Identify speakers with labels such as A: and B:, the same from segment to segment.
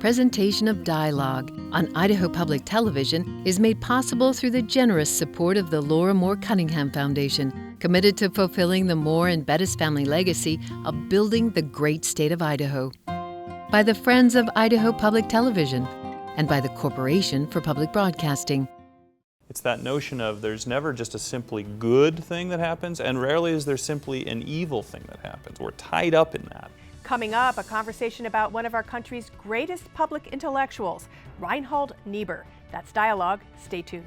A: presentation of Dialogue on Idaho Public Television is made possible through the generous support of the Laura Moore Cunningham Foundation, committed to fulfilling the Moore and Bettis family legacy of building the great state of Idaho. By the Friends of Idaho Public Television and by the Corporation for Public Broadcasting.
B: It's that notion of there's never just a simply good thing that happens, and rarely is there simply an evil thing that happens. We're tied up in that.
C: Coming up, a conversation about one of our country's greatest public intellectuals, Reinhold Niebuhr. That's Dialogue. Stay tuned.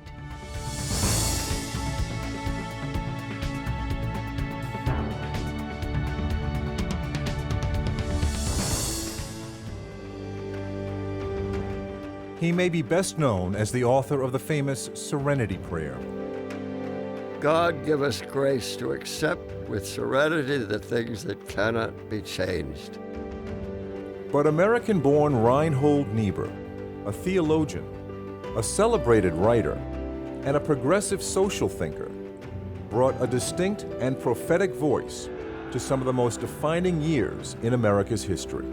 D: He may be best known as the author of the famous Serenity Prayer.
E: God give us grace to accept with serenity the things that cannot be changed.
D: But American-born Reinhold Niebuhr, a theologian, a celebrated writer, and a progressive social thinker, brought a distinct and prophetic voice to some of the most defining years in America's history.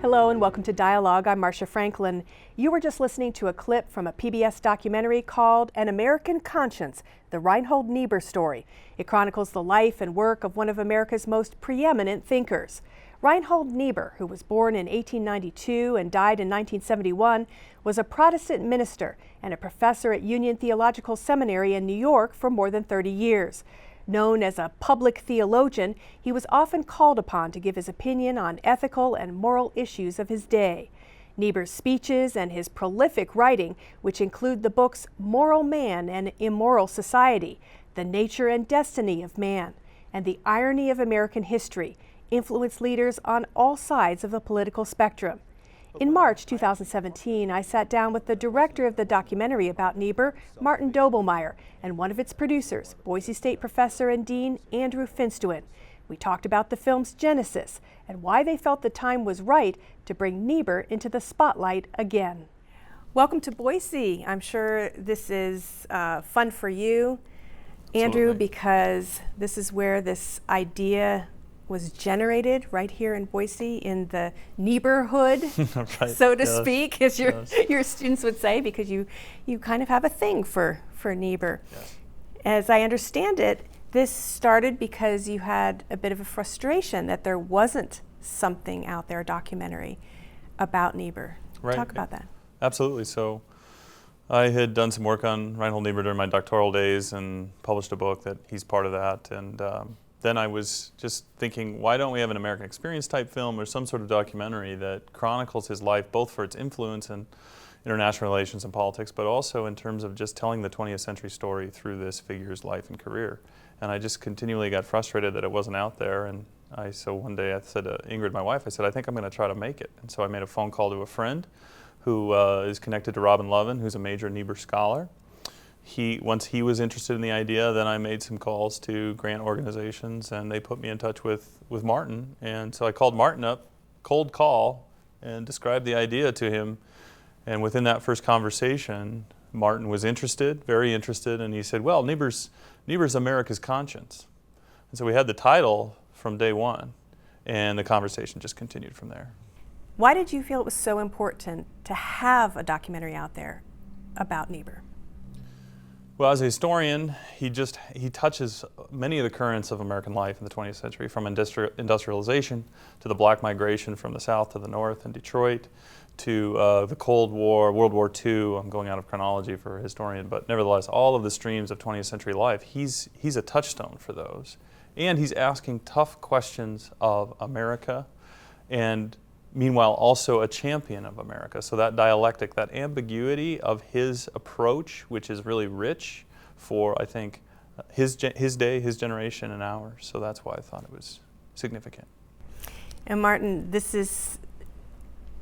C: Hello and welcome to Dialogue. I'm Marcia Franklin. You were just listening to a clip from a PBS documentary called An American Conscience, the Reinhold Niebuhr story. It chronicles the life and work of one of America's most preeminent thinkers. Reinhold Niebuhr, who was born in 1892 and died in 1971, was a Protestant minister and a professor at Union Theological Seminary in New York for more than 30 years. Known as a public theologian, he was often called upon to give his opinion on ethical and moral issues of his day. Niebuhr's speeches and his prolific writing, which include the books Moral Man and Immoral Society, The Nature and Destiny of Man, and The Irony of American History, influenced leaders on all sides of the political spectrum. In March 2017, I sat down with the director of the documentary about Niebuhr, Martin Doblmeier, and one of its producers, Boise State professor and dean Andrew Finstuen. We talked about the film's genesis and why they felt the time was right to bring Niebuhr into the spotlight again. Welcome to Boise. I'm sure this is fun for you, Andrew,
B: Absolutely.
C: because this is where this idea was generated, right here in Boise, in the Niebuhrhood,
B: Right.
C: so to
B: Yes.
C: speak, as
B: Yes.
C: your students would say, because you kind of have a thing for Niebuhr.
B: Yes.
C: As I understand it, this started because you had a bit of a frustration that there wasn't something out there, a documentary, about Niebuhr.
B: Right.
C: Talk about that.
B: Absolutely. So I had done some work on Reinhold Niebuhr during my doctoral days and published a book that he's part of that. And then I was just thinking, why don't we have an American Experience type film or some sort of documentary that chronicles his life, both for its influence in international relations and politics, but also in terms of just telling the 20th century story through this figure's life and career. And I just continually got frustrated that it wasn't out there. And so one day I said to Ingrid, my wife, I said, I think I'm going to try to make it. And so I made a phone call to a friend who is connected to Robin Lovin, who's a major Niebuhr scholar. Once he was interested in the idea, then I made some calls to grant organizations, and they put me in touch with Martin. And so I called Martin up, cold call, and described the idea to him. And within that first conversation, Martin was interested, very interested, and he said, well, Niebuhr's America's Conscience. And so we had the title from day one, and the conversation just continued from there.
C: Why did you feel it was so important to have a documentary out there about Niebuhr?
B: Well, as a historian, he touches many of the currents of American life in the 20th century, from industrialization to the black migration from the South to the North in Detroit, to the Cold War, World War II. I'm going out of chronology for a historian, but nevertheless, all of the streams of 20th century life, he's a touchstone for those. And he's asking tough questions of America, and meanwhile also a champion of America. So that dialectic, that ambiguity of his approach, which is really rich for, I think, his day, his generation, and ours. So that's why I thought it was significant.
C: And Martin, this is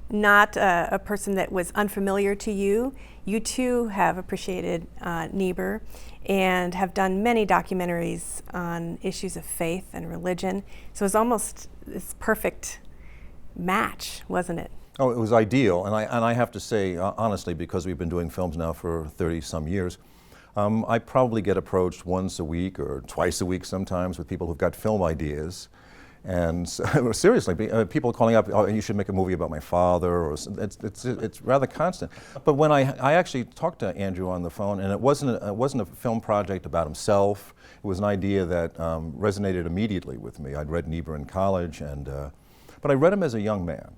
C: not a person that was unfamiliar to you. You too have appreciated Niebuhr and have done many documentaries on issues of faith and religion. So it's almost this perfect match, wasn't it?
D: Oh, it was ideal, and I have to say, honestly, because we've been doing films now for 30-some years, I probably get approached once a week or twice a week sometimes with people who've got film ideas, And so, seriously, people calling up, oh, you should make a movie about my father, or it's rather constant. But when I actually talked to Andrew on the phone, and it wasn't a film project about himself. It was an idea that resonated immediately with me. I'd read Niebuhr in college, but I read him as a young man,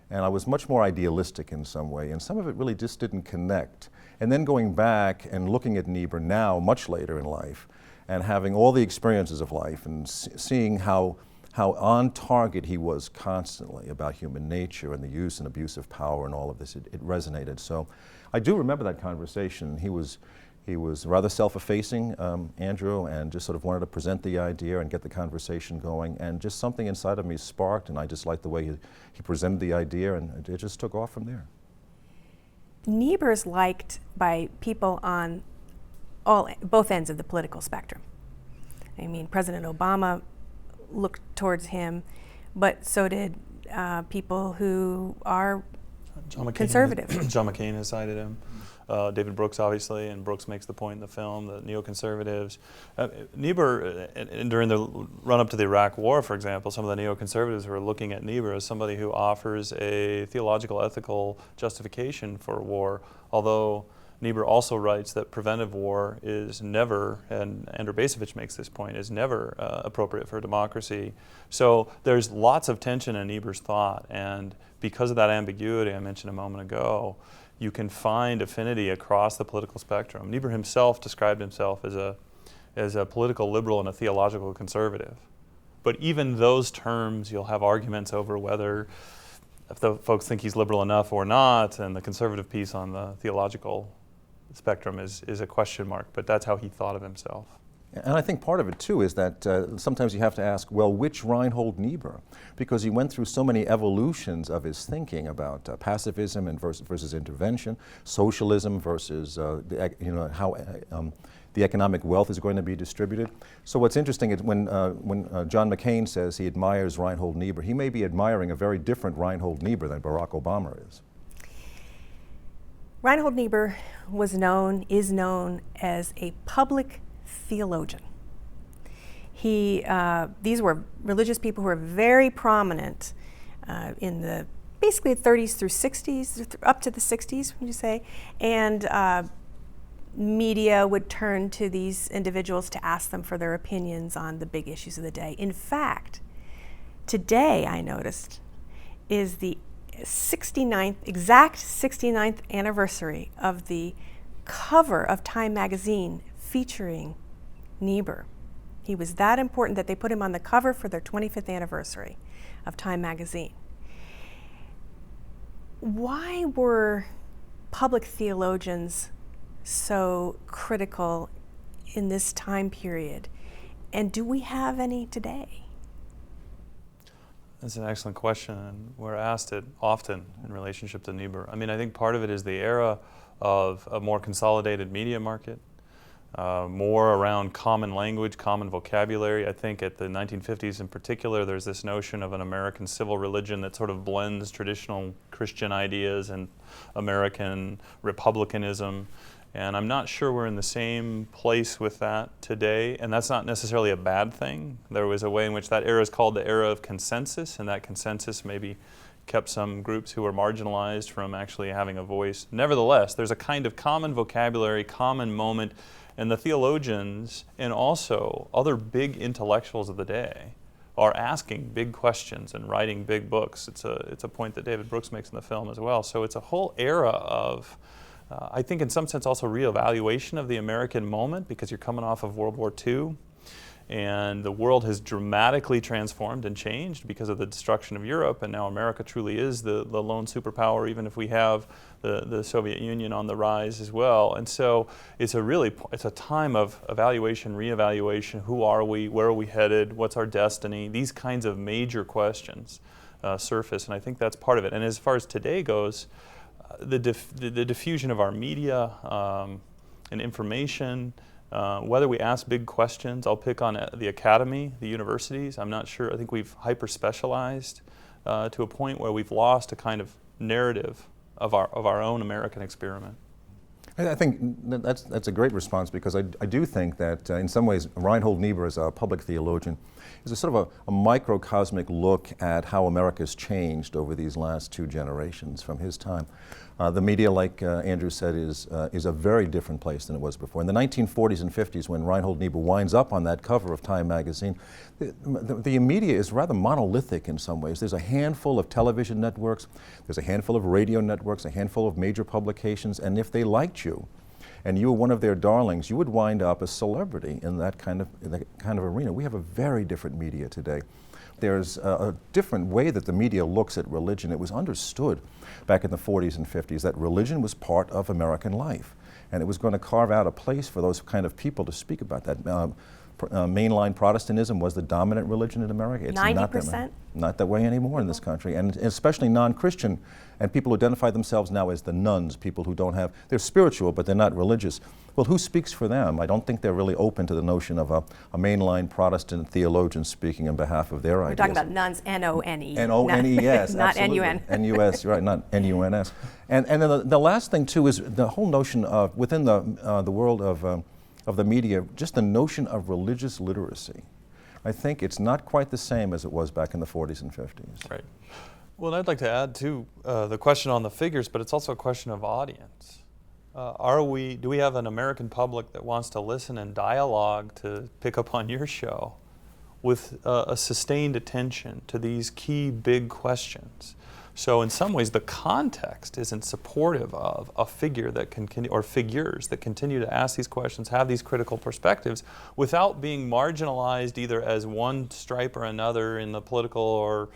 D: and I was much more idealistic in some way, and some of it really just didn't connect. And then going back and looking at Niebuhr now, much later in life, and having all the experiences of life, and seeing how on target he was constantly about human nature and the use and abuse of power and all of this, it resonated. So I do remember that conversation. He was rather self-effacing, Andrew, and just sort of wanted to present the idea and get the conversation going, and just something inside of me sparked, and I just liked the way he presented the idea, and it just took off from there.
C: Niebuhr's liked by people on both ends of the political spectrum. I mean, President Obama looked towards him, but so did people who are conservative.
B: John McCain has cited him. David Brooks, obviously, and Brooks makes the point in the film, the neoconservatives. Niebuhr, during the run-up to the Iraq War, for example, some of the neoconservatives were looking at Niebuhr as somebody who offers a theological, ethical justification for war, although Niebuhr also writes that preventive war is never, and Andrew Bacevich makes this point, is never appropriate for a democracy. So there's lots of tension in Niebuhr's thought, and because of that ambiguity I mentioned a moment ago, you can find affinity across the political spectrum. Niebuhr himself described himself as a political liberal and a theological conservative. But even those terms, you'll have arguments over whether if the folks think he's liberal enough or not, and the conservative piece on the theological spectrum is a question mark, but that's how he thought of himself.
D: And I think part of it, too, is that sometimes you have to ask, well, which Reinhold Niebuhr? Because he went through so many evolutions of his thinking about pacifism and versus intervention, socialism versus how the economic wealth is going to be distributed. So what's interesting is when John McCain says he admires Reinhold Niebuhr, he may be admiring a very different Reinhold Niebuhr than Barack Obama is.
C: Reinhold Niebuhr is known as a public theologian. These were religious people who were very prominent in the basically 30s through 60s, up to the 60s, would you say? And media would turn to these individuals to ask them for their opinions on the big issues of the day. In fact, today I noticed is the exact 69th anniversary of the cover of Time magazine featuring Niebuhr. He was that important that they put him on the cover for their 25th anniversary of Time magazine. Why were public theologians so critical in this time period? And do we have any today?
B: That's an excellent question, and we're asked it often in relationship to Niebuhr. I mean, I think part of it is the era of a more consolidated media market, more around common language, common vocabulary. I think at the 1950s in particular, there's this notion of an American civil religion that sort of blends traditional Christian ideas and American republicanism. And I'm not sure we're in the same place with that today, and that's not necessarily a bad thing. There was a way in which that era is called the era of consensus, and that consensus maybe kept some groups who were marginalized from actually having a voice. Nevertheless, there's a kind of common vocabulary, common moment, and the theologians and also other big intellectuals of the day are asking big questions and writing big books. It's a point that David Brooks makes in the film as well. So it's a whole era of I think in some sense also reevaluation of the American moment, because you're coming off of World War II and the world has dramatically transformed and changed because of the destruction of Europe, and now America truly is the lone superpower, even if we have the Soviet Union on the rise as well. And so it's a time of evaluation, reevaluation. Who are we? Where are we headed? What's our destiny? These kinds of major questions surface, and I think that's part of it. And as far as today goes, the diffusion of our media and information, whether we ask big questions, I'll pick on the academy, the universities. I'm not sure. I think we've hyper-specialized to a point where we've lost a kind of narrative of our own American experiment.
F: I think that's a great response, because I do think that in some ways Reinhold Niebuhr, as a public theologian, is a sort of a microcosmic look at how America's changed over these last 2 generations from his time. The media, like Andrew said, is a very different place than it was before. In the 1940s and 50s, when Reinhold Niebuhr winds up on that cover of Time magazine, the media is rather monolithic in some ways. There's a handful of television networks, there's a handful of radio networks, a handful of major publications, and if they liked you, and you were one of their darlings, you would wind up a celebrity in that kind of arena. We have a very different media today. There's a different way that the media looks at religion. It was understood back in the 40s and 50s that religion was part of American life, and it was going to carve out a place for those kind of people to speak about that. Mainline Protestantism was the dominant religion in America. It's
C: 90%?
F: Not that way anymore in this country, and especially non-Christian, and people who identify themselves now as the nuns, people who don't have, they're spiritual but they're not religious. Well, who speaks for them? I don't think they're really open to the notion of a mainline Protestant theologian speaking on behalf of their ideas.
C: We're talking about nuns, N-O-N-E.
F: N-O-N-E-S,
C: not
F: absolutely.
C: N-U-N.
F: N-U-S, right, not N-U-N-S. And then the last thing, too, is the whole notion of, within the world of the media, just the notion of religious literacy. I think it's not quite the same as it was back in the 40s and 50s.
B: Right. Well, I'd like to add to the question on the figures, but it's also a question of audience. Do we have an American public that wants to listen and dialogue, to pick up on your show, with a sustained attention to these key big questions? So in some ways, the context isn't supportive of a figure that or figures that continue to ask these questions, have these critical perspectives, without being marginalized either as one stripe or another in the political or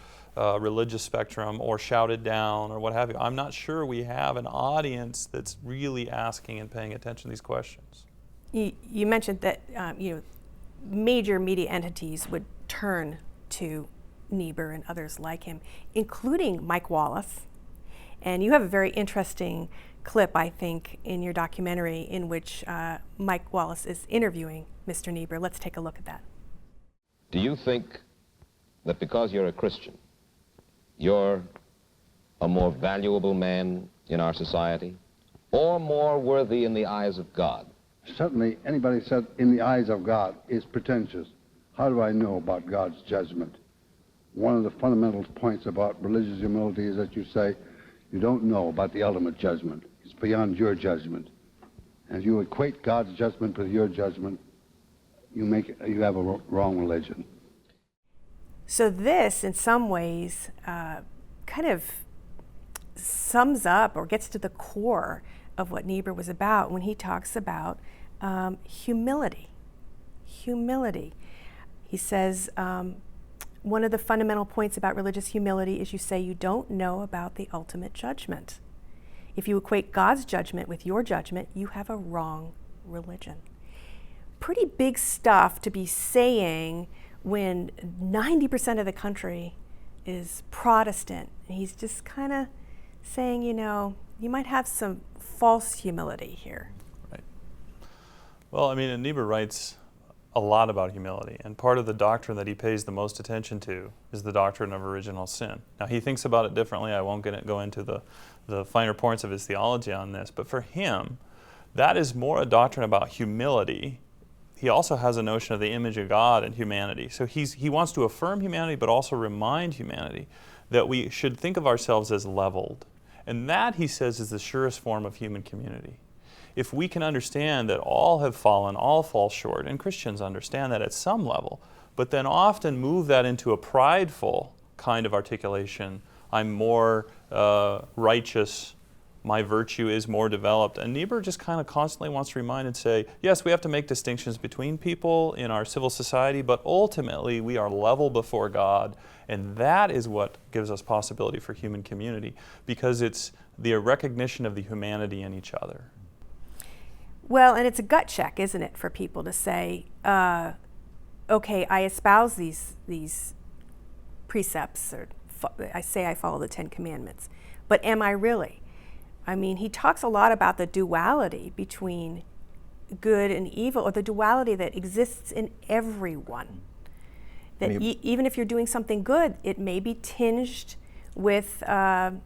B: religious spectrum, or shouted down, or what have you. I'm not sure we have an audience that's really asking and paying attention to these questions.
C: You mentioned that major media entities would turn to Niebuhr and others like him, including Mike Wallace. And you have a very interesting clip, I think, in your documentary in which Mike Wallace is interviewing Mr. Niebuhr. Let's take a look at that.
G: Do you think that because you're a Christian, you're a more valuable man in our society, or more worthy in the eyes of God?
H: Certainly, anybody said in the eyes of God is pretentious. How do I know about God's judgment? One of the fundamental points about religious humility is that you say you don't know about the ultimate judgment. It's beyond your judgment. And if you equate God's judgment with your judgment, you have a wrong religion.
C: So this, in some ways, kind of sums up or gets to the core of what Niebuhr was about when he talks about humility. Humility. He says, one of the fundamental points about religious humility is you say you don't know about the ultimate judgment. If you equate God's judgment with your judgment, you have a wrong religion. Pretty big stuff to be saying when 90% of the country is Protestant. And he's just kind of saying, you might have some false humility here.
B: Right. Well, Niebuhr writes a lot about humility, and part of the doctrine that he pays the most attention to is the doctrine of original sin. Now, he thinks about it differently. I won't go into the finer points of his theology on this, but for him, that is more a doctrine about humility. He also has a notion of the image of God and humanity. So he wants to affirm humanity, but also remind humanity that we should think of ourselves as leveled. And that, he says, is the surest form of human community. If we can understand that all have fallen, all fall short, and Christians understand that at some level, but then often move that into a prideful kind of articulation, I'm more righteous, my virtue is more developed. And Niebuhr just kind of constantly wants to remind and say, yes, we have to make distinctions between people in our civil society, but ultimately we are level before God, and that is what gives us possibility for human community, because it's the recognition of the humanity in each other.
C: Well, and it's a gut check, isn't it, for people to say, okay, I espouse these precepts, or I say I follow the 10 Commandments, but am I really? He talks a lot about the duality between good and evil, or the duality that exists in everyone. That even if you're doing something good, it may be tinged with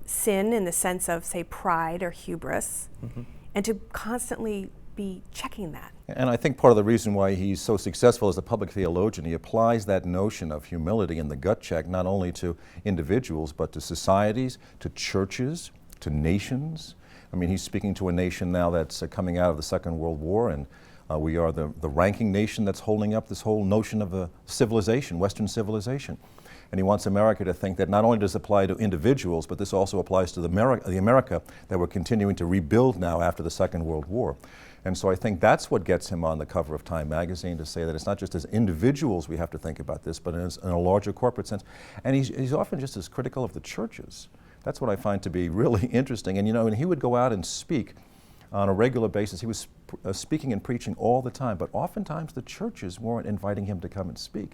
C: sin in the sense of, say, pride or hubris. Mm-hmm. and to constantly be checking that.
F: And I think part of the reason why he's so successful as a public theologian, he applies that notion of humility and the gut check not only to individuals, but to societies, to churches, to nations. I mean, he's speaking to a nation now that's coming out of the Second World War, and we are the ranking nation that's holding up this whole notion of a civilization, Western civilization. And he wants America to think that not only does it apply to individuals, but this also applies to the America that we're continuing to rebuild now after the Second World War. And so I think that's what gets him on the cover of Time magazine, to say that it's not just as individuals we have to think about this, but in a larger corporate sense. And he's often just as critical of the churches. That's what I find to be really interesting. And and he would go out and speak on a regular basis. He was speaking and preaching all the time, but oftentimes the churches weren't inviting him to come and speak.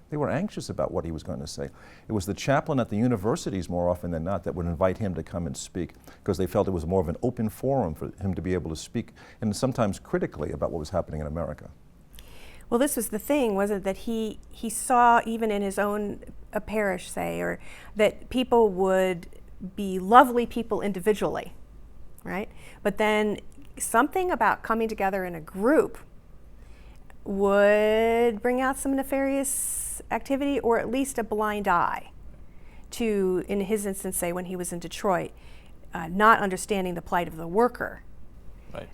F: They were anxious about what he was going to say. It was the chaplain at the universities more often than not that would invite him to come and speak, because they felt it was more of an open forum for him to be able to speak, and sometimes critically, about what was happening in America.
C: Well, this was the thing, wasn't it, that he saw even in his own parish, say, or that people would be lovely people individually, right? But then something about coming together in a group would bring out some nefarious activity, or at least a blind eye to, in his instance, say when he was in Detroit, not understanding the plight of the worker.
B: Right.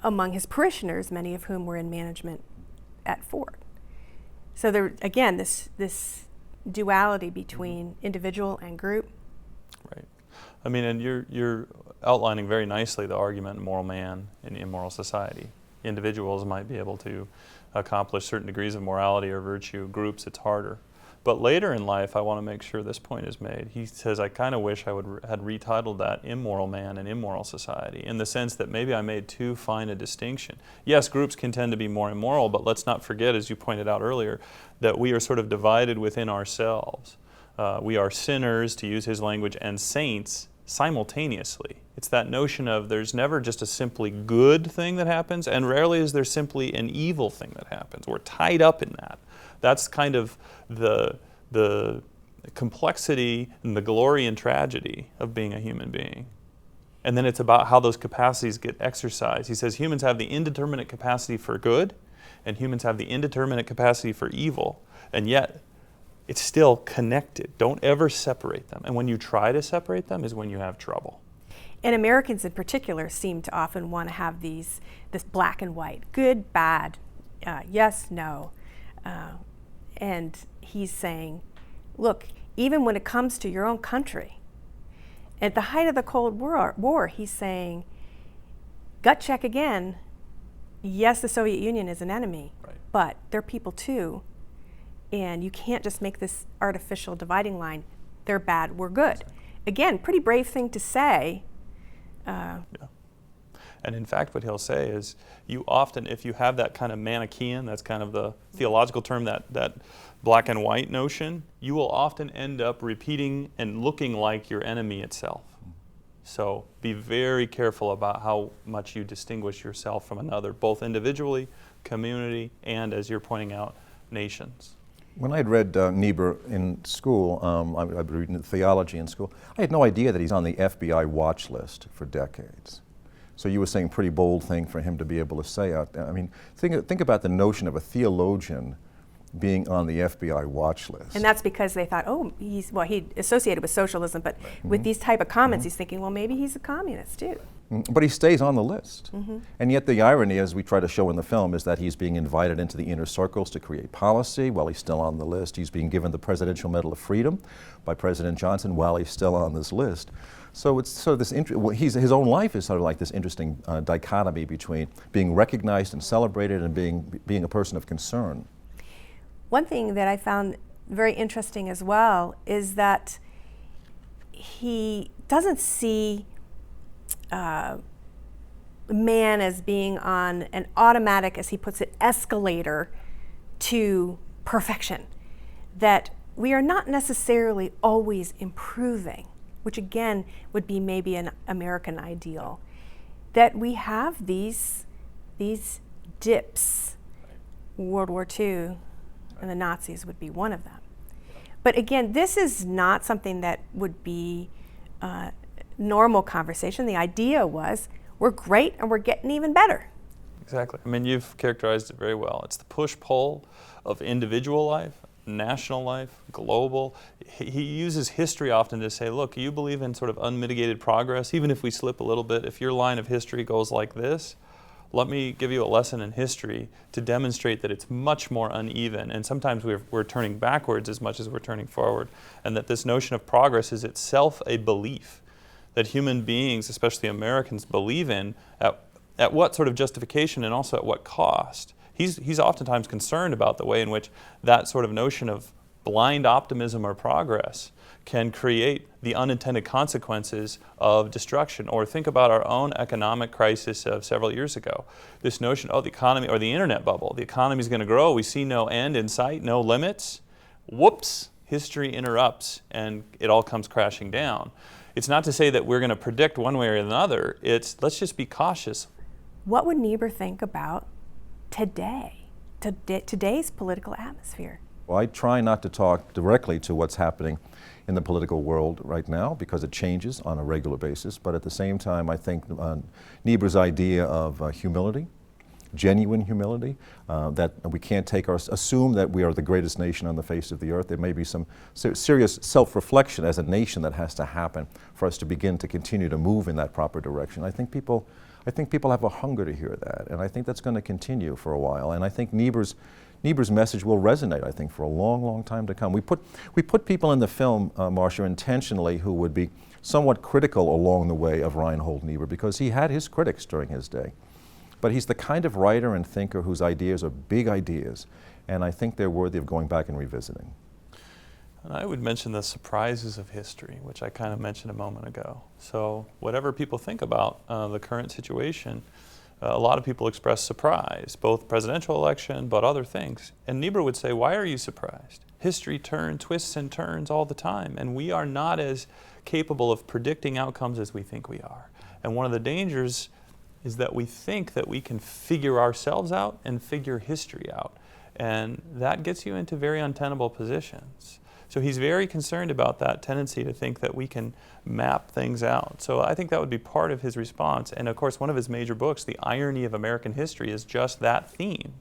C: Among his parishioners, many of whom were in management at Ford. So there, again, this duality between individual and group.
B: Right. I mean, and you're outlining very nicely the argument in moral man in immoral society. Individuals might be able to accomplish certain degrees of morality or virtue. Groups, it's harder. But later in life, I want to make sure this point is made. He says, I kind of wish I had retitled that Immoral Man and Immoral Society, in the sense that maybe I made too fine a distinction. Yes, groups can tend to be more immoral, but let's not forget, as you pointed out earlier, that we are sort of divided within ourselves. We are sinners, to use his language, and saints simultaneously. It's that notion of there's never just a simply good thing that happens, and rarely is there simply an evil thing that happens. We're tied up in that. That's kind of the complexity and the glory and tragedy of being a human being. And then it's about how those capacities get exercised. He says humans have the indeterminate capacity for good, and humans have the indeterminate capacity for evil, and yet it's still connected. Don't ever separate them. And when you try to separate them is when you have trouble.
C: And Americans in particular seem to often want to have this black and white, good, bad, yes, no. And he's saying, look, even when it comes to your own country, at the height of the Cold War, he's saying, gut check again, yes, the Soviet Union is an enemy,
B: right,
C: but they're people too. And you can't just make this artificial dividing line. They're bad, we're good. Again, pretty brave thing to say.
B: Yeah. And in fact, what he'll say is, you often, if you have that kind of Manichaean, that's kind of the theological term, that black and white notion, you will often end up repeating and looking like your enemy itself. So be very careful about how much you distinguish yourself from another, both individually, community, and, as you're pointing out, nations.
F: When I had read Niebuhr in school, I'd been reading theology in school, I had no idea that he's on the FBI watch list for decades. So you were saying a pretty bold thing for him to be able to say out there. I mean, think about the notion of a theologian being on the FBI watch list.
C: And that's because they thought, he associated with socialism, but with these type of comments, he's thinking, well, maybe he's a communist too.
F: But he stays on the list. And yet the irony, as we try to show in the film, is that he's being invited into the inner circles to create policy while he's still on the list. He's being given the Presidential Medal of Freedom by President Johnson while he's still on this list. So it's sort of this, his own life is sort of like this interesting dichotomy between being recognized and celebrated and being a person of concern.
C: One thing that I found very interesting as well is that he doesn't see man as being on an automatic, as he puts it, escalator to perfection. That we are not necessarily always improving, which again would be maybe an American ideal. That we have these dips. World War II and the Nazis would be one of them. But again, this is not something that would be normal conversation. The idea was, we're great and we're getting even better.
B: Exactly. I mean, you've characterized it very well. It's the push-pull of individual life, national life, global. He uses history often to say, look, you believe in sort of unmitigated progress, even if we slip a little bit. If your line of history goes like this, let me give you a lesson in history to demonstrate that it's much more uneven, and sometimes we're turning backwards as much as we're turning forward, and that this notion of progress is itself a belief that human beings, especially Americans, believe in at what sort of justification and also at what cost. He's oftentimes concerned about the way in which that sort of notion of blind optimism or progress can create the unintended consequences of destruction. Or think about our own economic crisis of several years ago. This notion, oh, the economy, or the internet bubble, the economy is going to grow, we see no end in sight, no limits. Whoops, history interrupts and it all comes crashing down. It's not to say that we're going to predict one way or another, it's let's just be cautious.
C: What would Niebuhr think about today's political atmosphere?
F: Well, I try not to talk directly to what's happening in the political world right now because it changes on a regular basis, but at the same time I think Niebuhr's idea of humility, genuine humility, that we can't assume that we are the greatest nation on the face of the earth. There may be some serious self-reflection as a nation that has to happen for us to begin to continue to move in that proper direction. I think people have a hunger to hear that, and I think that's going to continue for a while, and I think Niebuhr's message will resonate, I think, for a long, long time to come. We put people in the film, Marcia, intentionally who would be somewhat critical along the way of Reinhold Niebuhr because he had his critics during his day. But he's the kind of writer and thinker whose ideas are big ideas, and I think they're worthy of going back and revisiting.
B: And I would mention the surprises of history, which I kind of mentioned a moment ago. So whatever people think about the current situation, a lot of people express surprise, both presidential election, but other things. And Niebuhr would say, why are you surprised? History twists and turns all the time, and we are not as capable of predicting outcomes as we think we are. And one of the dangers is that we think that we can figure ourselves out and figure history out. And that gets you into very untenable positions. So he's very concerned about that tendency to think that we can map things out. So I think that would be part of his response. And of course, one of his major books, The Irony of American History, is just that theme.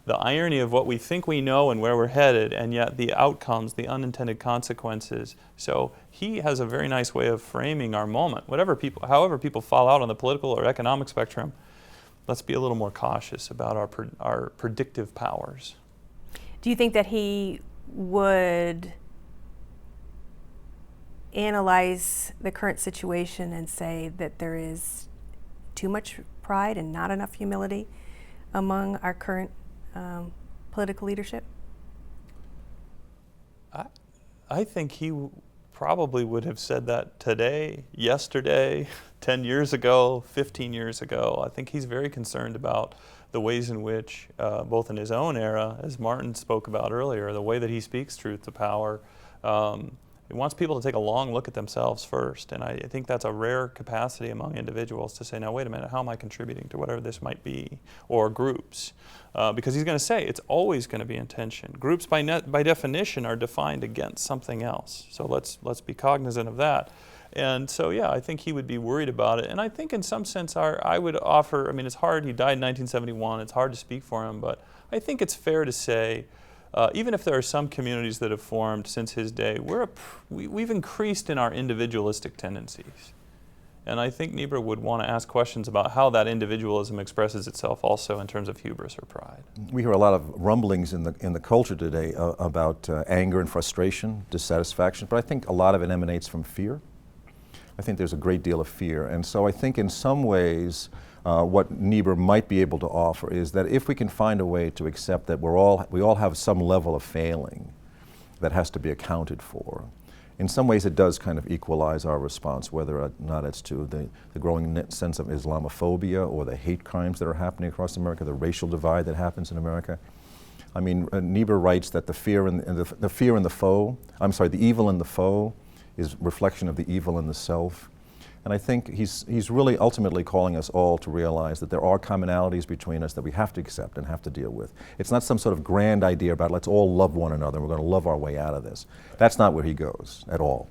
B: The irony of what we think we know and where we're headed, and yet the outcomes, the unintended consequences. So he has a very nice way of framing our moment. However people fall out on the political or economic spectrum, let's be a little more cautious about our predictive powers.
C: Do you think that he would analyze the current situation and say that there is too much pride and not enough humility among our current political leadership?
B: I think he probably would have said that today, yesterday, 10 years ago, 15 years ago. I think he's very concerned about the ways in which, both in his own era, as Martin spoke about earlier, the way that he speaks truth to power. He wants people to take a long look at themselves first, and I think that's a rare capacity among individuals to say, now wait a minute, how am I contributing to whatever this might be, or groups? Because he's going to say it's always going to be in tension. Groups by definition are defined against something else, so let's be cognizant of that. And so yeah, I think he would be worried about it, and I think in some sense I would offer, I mean it's hard, he died in 1971, it's hard to speak for him, but I think it's fair to say even if there are some communities that have formed since his day, we've increased in our individualistic tendencies. And I think Niebuhr would want to ask questions about how that individualism expresses itself also in terms of hubris or pride.
F: We hear a lot of rumblings in the culture today about anger and frustration, dissatisfaction, but I think a lot of it emanates from fear. I think there's a great deal of fear. And so I think in some ways, what Niebuhr might be able to offer is that if we can find a way to accept that we all have some level of failing that has to be accounted for, in some ways it does kind of equalize our response, whether or not it's to the growing sense of Islamophobia or the hate crimes that are happening across America, the racial divide that happens in America. I mean, Niebuhr writes that the evil in the foe is reflection of the evil in the self. And I think he's really ultimately calling us all to realize that there are commonalities between us that we have to accept and have to deal with. It's not some sort of grand idea about let's all love one another and we're going to love our way out of this. That's not where he goes at all.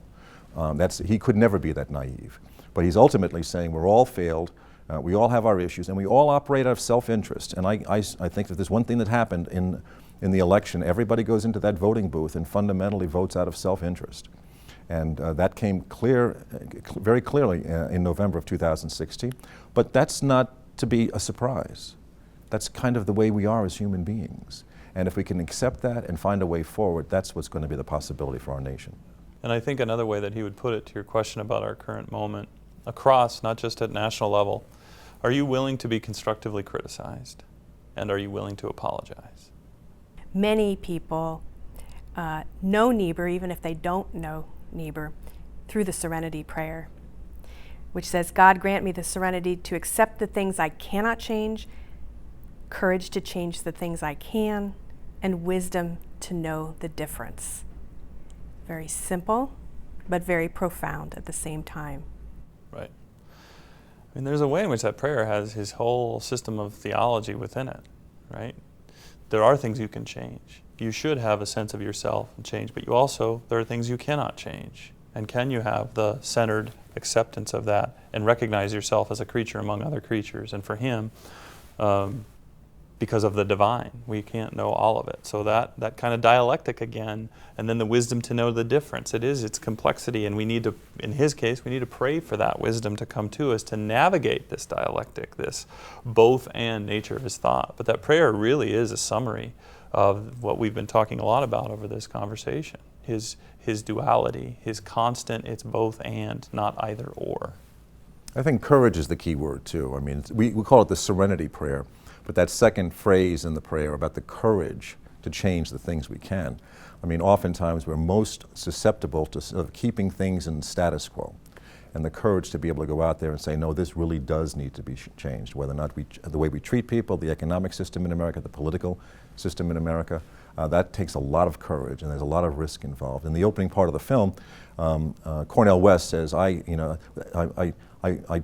F: He could never be that naive. But he's ultimately saying we're all failed, We all have our issues, and we all operate out of self-interest. And I think that there's one thing that happened in the election. Everybody goes into that voting booth and fundamentally votes out of self-interest. And that came very clearly in November of 2016. But that's not to be a surprise. That's kind of the way we are as human beings. And if we can accept that and find a way forward, that's what's going to be the possibility for our nation.
B: And I think another way that he would put it to your question about our current moment, across, not just at national level, are you willing to be constructively criticized? And are you willing to apologize?
C: Many people know Niebuhr, even if they don't know Niebuhr, through the Serenity Prayer, which says, God grant me the serenity to accept the things I cannot change, courage to change the things I can, and wisdom to know the difference. Very simple, but very profound at the same time.
B: Right. I mean, there's a way in which that prayer has his whole system of theology within it, right? There are things you can change. You should have a sense of yourself and change, but there are things you cannot change. And can you have the centered acceptance of that and recognize yourself as a creature among other creatures? And for him, because of the divine, we can't know all of it. So that kind of dialectic again, and then the wisdom to know the difference. It's complexity, and we need to, in his case, we need to pray for that wisdom to come to us to navigate this dialectic, this both and nature of his thought. But that prayer really is a summary of what we've been talking a lot about over this conversation. His duality, his constant, it's both and, not either or.
F: I think courage is the key word too. I mean, we call it the Serenity Prayer, but that second phrase in the prayer about the courage to change the things we can. I mean, oftentimes we're most susceptible to sort of keeping things in status quo, and the courage to be able to go out there and say, no, this really does need to be changed, whether or not the way we treat people, the economic system in America, the political system in America. That takes a lot of courage, and there's a lot of risk involved. In the opening part of the film, Cornel West says, I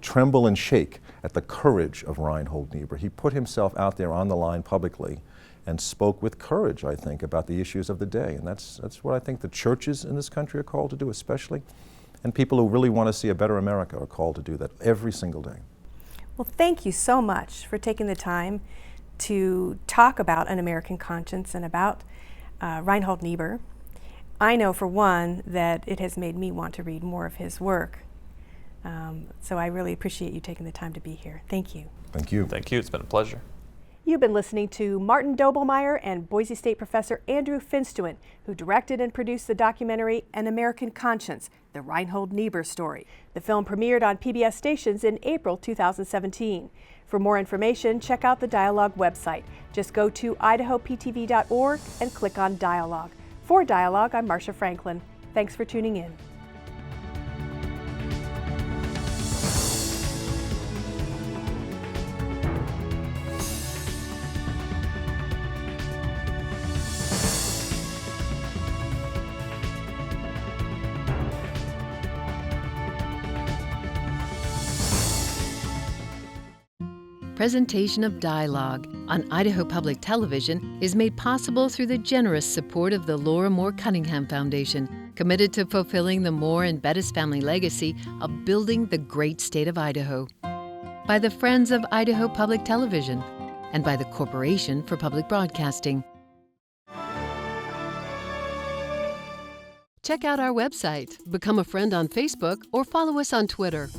F: tremble and shake at the courage of Reinhold Niebuhr. He put himself out there on the line publicly and spoke with courage, I think, about the issues of the day. And that's what I think the churches in this country are called to do, especially. And people who really want to see a better America are called to do that every single day.
C: Well, thank you so much for taking the time to talk about An American Conscience and about Reinhold Niebuhr. I know, for one, that it has made me want to read more of his work. So I really appreciate you taking the time to be here. Thank you.
F: Thank you.
B: Thank you. It's been a pleasure.
C: You've been listening to Martin Doblmeier and Boise State professor Andrew Finstuen, who directed and produced the documentary An American Conscience, the Reinhold Niebuhr story. The film premiered on PBS stations in April 2017. For more information, check out the Dialogue website. Just go to idahoptv.org and click on Dialogue. For Dialogue, I'm Marcia Franklin. Thanks for tuning in.
A: Presentation of Dialogue on Idaho Public Television is made possible through the generous support of the Laura Moore Cunningham Foundation, committed to fulfilling the Moore and Bettis family legacy of building the great state of Idaho. By the Friends of Idaho Public Television and by the Corporation for Public Broadcasting. Check out our website, become a friend on Facebook, or follow us on Twitter.